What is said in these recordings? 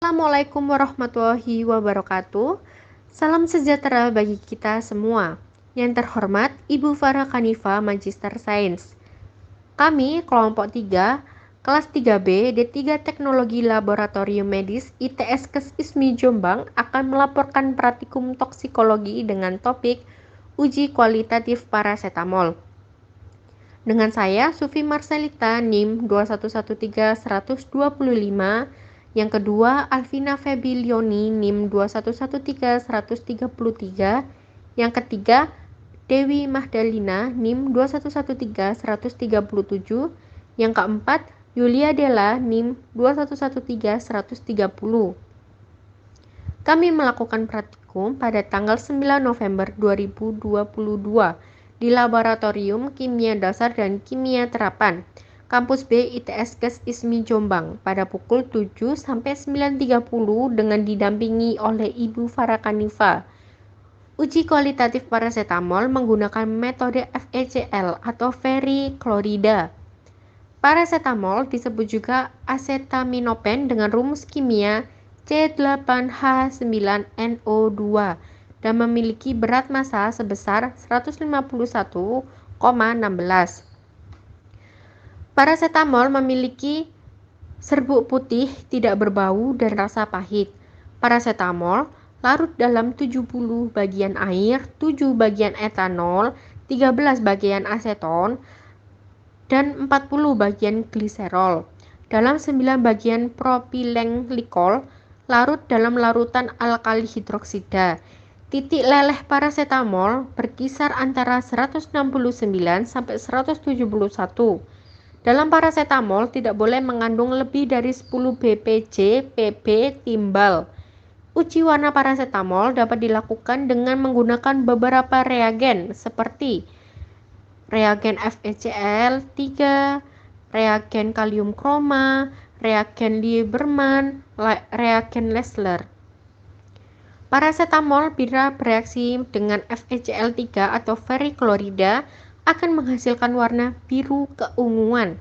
Assalamualaikum warahmatullahi wabarakatuh. Salam sejahtera bagi kita semua. Yang terhormat Ibu Farah Kanifa, Magister Sains. Kami kelompok 3, kelas 3B, D3 Teknologi Laboratorium Medis ITS Kes ISMI Jombang akan melaporkan praktikum toksikologi dengan topik uji kualitatif parasetamol. Dengan saya, Sufi Marcelita, NIM 2113125. Yang kedua, Alvina Febilioni, NIM 2113133. Yang ketiga, Dewi Mahdalina, NIM 2113137. Yang keempat, Yulia Della, NIM 2113130. Kami melakukan praktikum pada tanggal 9 November 2022 di Laboratorium Kimia Dasar dan Kimia Terapan, Kampus B ITS Kes ISMI Jombang pada pukul 7 sampai 9.30 dengan didampingi oleh Ibu Farah Kanifa. Uji kualitatif parasetamol menggunakan metode FECL atau ferriklorida. Parasetamol disebut juga acetaminophen dengan rumus kimia C8H9NO2 dan memiliki berat massa sebesar 151,16. Parasetamol memiliki serbuk putih, tidak berbau dan rasa pahit. Parasetamol larut dalam 70 bagian air, 7 bagian etanol, 13 bagian aseton, dan 40 bagian gliserol. Dalam 9 bagian propilenglikol larut dalam larutan alkali hidroksida. Titik leleh parasetamol berkisar antara 169 sampai 171. Dalam parasetamol tidak boleh mengandung lebih dari 10 bpj pp timbal. Uji warna parasetamol dapat dilakukan dengan menggunakan beberapa reagen seperti reagen FeCl 3, reagen kalium kroma, reagen Lieberman, reagen Lessler. Parasetamol bila bereaksi dengan FeCl3 atau ferriklorida akan menghasilkan warna biru keunguan.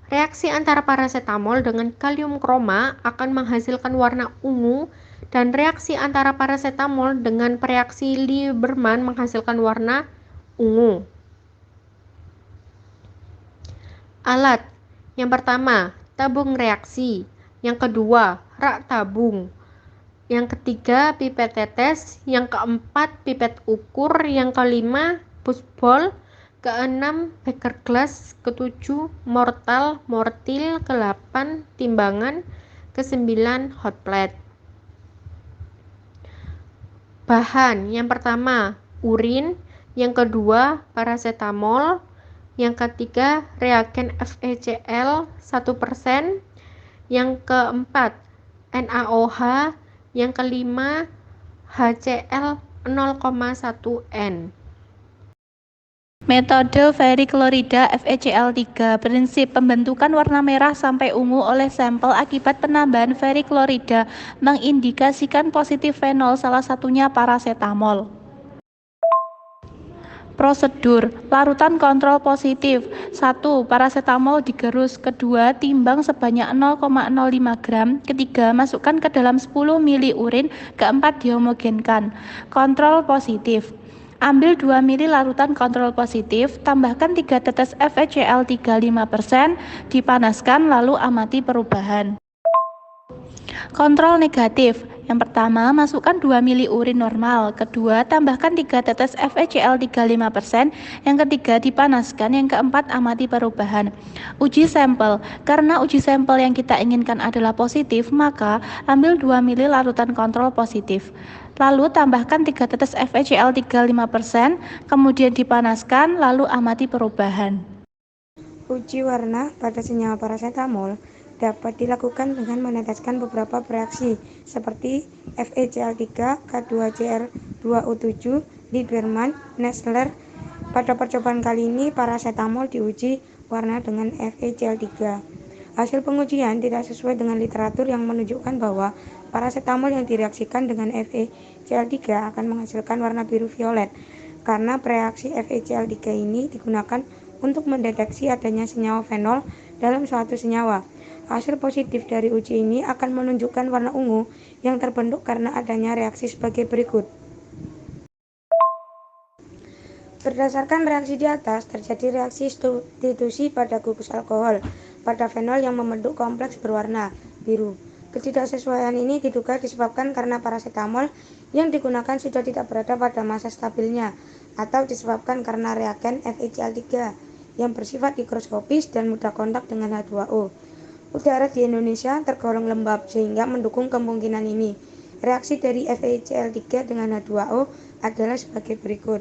Reaksi antara parasetamol dengan kalium kroma akan menghasilkan warna ungu dan reaksi antara parasetamol dengan reaksi Lieberman menghasilkan warna ungu. Alat. Yang pertama, tabung reaksi. Yang kedua, rak tabung. Yang ketiga, pipet tetes. Yang keempat, pipet ukur. Yang kelima, pushball. Keenam, beker glass. Ketujuh, mortil. Kedelapan, timbangan. Kesembilan, hot plate. Bahan. Yang pertama, urin. Yang kedua, parasetamol. Yang ketiga, reagen FeCl 1%. Yang keempat, NaOH. Yang kelima, HCl 0,1 N. Metode ferriklorida FeCl3. Prinsip pembentukan warna merah sampai ungu oleh sampel akibat penambahan ferriklorida mengindikasikan positif fenol, salah satunya parasetamol. Prosedur. Larutan kontrol positif. 1. Parasetamol digerus. Kedua, timbang sebanyak 0,05 gram. Ketiga, masukkan ke dalam 10 ml urin. Keempat, dihomogenkan. Kontrol positif. Ambil 2 ml larutan kontrol positif, tambahkan 3 tetes FeCl3 5%, dipanaskan lalu amati perubahan. Kontrol negatif. Yang pertama, masukkan 2 ml urin normal. Kedua, tambahkan 3 tetes FeCl3 5%. Yang ketiga, dipanaskan. Yang keempat, amati perubahan. Uji sampel. Karena uji sampel yang kita inginkan adalah positif, maka ambil 2 ml larutan kontrol positif. Lalu tambahkan 3 tetes FeCl3 5%, kemudian dipanaskan, lalu amati perubahan. Uji warna pada senyawa parasetamol dapat dilakukan dengan meneteskan beberapa reaksi seperti FeCl3, K2Cr2O7, Lieberman, Lessler. Pada percobaan kali ini, parasetamol diuji warna dengan FeCl3. Hasil pengujian tidak sesuai dengan literatur yang menunjukkan bahwa parasetamol yang direaksikan dengan FeCl3 akan menghasilkan warna biru violet, karena reaksi FeCl3 ini digunakan untuk mendeteksi adanya senyawa fenol dalam suatu senyawa. Hasil positif dari uji ini akan menunjukkan warna ungu yang terbentuk karena adanya reaksi sebagai berikut. Berdasarkan reaksi di atas, terjadi reaksi substitusi pada gugus alkohol pada fenol yang membentuk kompleks berwarna biru. Ketidaksesuaian ini diduga disebabkan karena parasetamol yang digunakan sudah tidak berada pada masa stabilnya, atau disebabkan karena reagen FeCl3 yang bersifat higroskopis dan mudah kontak dengan H2O. Udara di Indonesia tergolong lembab sehingga mendukung kemungkinan ini. Reaksi dari FeCl3 dengan H2O adalah sebagai berikut.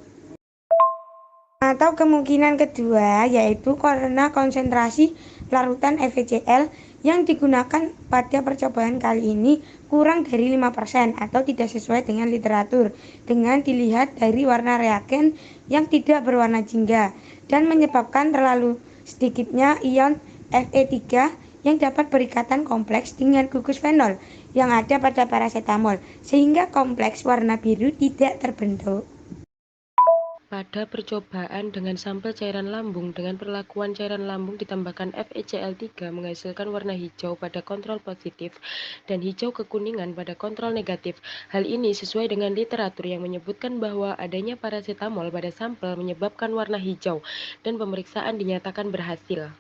Atau kemungkinan kedua yaitu karena konsentrasi larutan FeCl yang digunakan pada percobaan kali ini kurang dari 5% atau tidak sesuai dengan literatur dengan dilihat dari warna reagen yang tidak berwarna jingga dan menyebabkan terlalu sedikitnya ion Fe3 yang dapat berikatan kompleks dengan gugus fenol yang ada pada parasetamol sehingga kompleks warna biru tidak terbentuk. Pada percobaan dengan sampel cairan lambung dengan perlakuan cairan lambung ditambahkan FeCl3 menghasilkan warna hijau pada kontrol positif dan hijau kekuningan pada kontrol negatif. Hal ini sesuai dengan literatur yang menyebutkan bahwa adanya parasetamol pada sampel menyebabkan warna hijau dan pemeriksaan dinyatakan berhasil.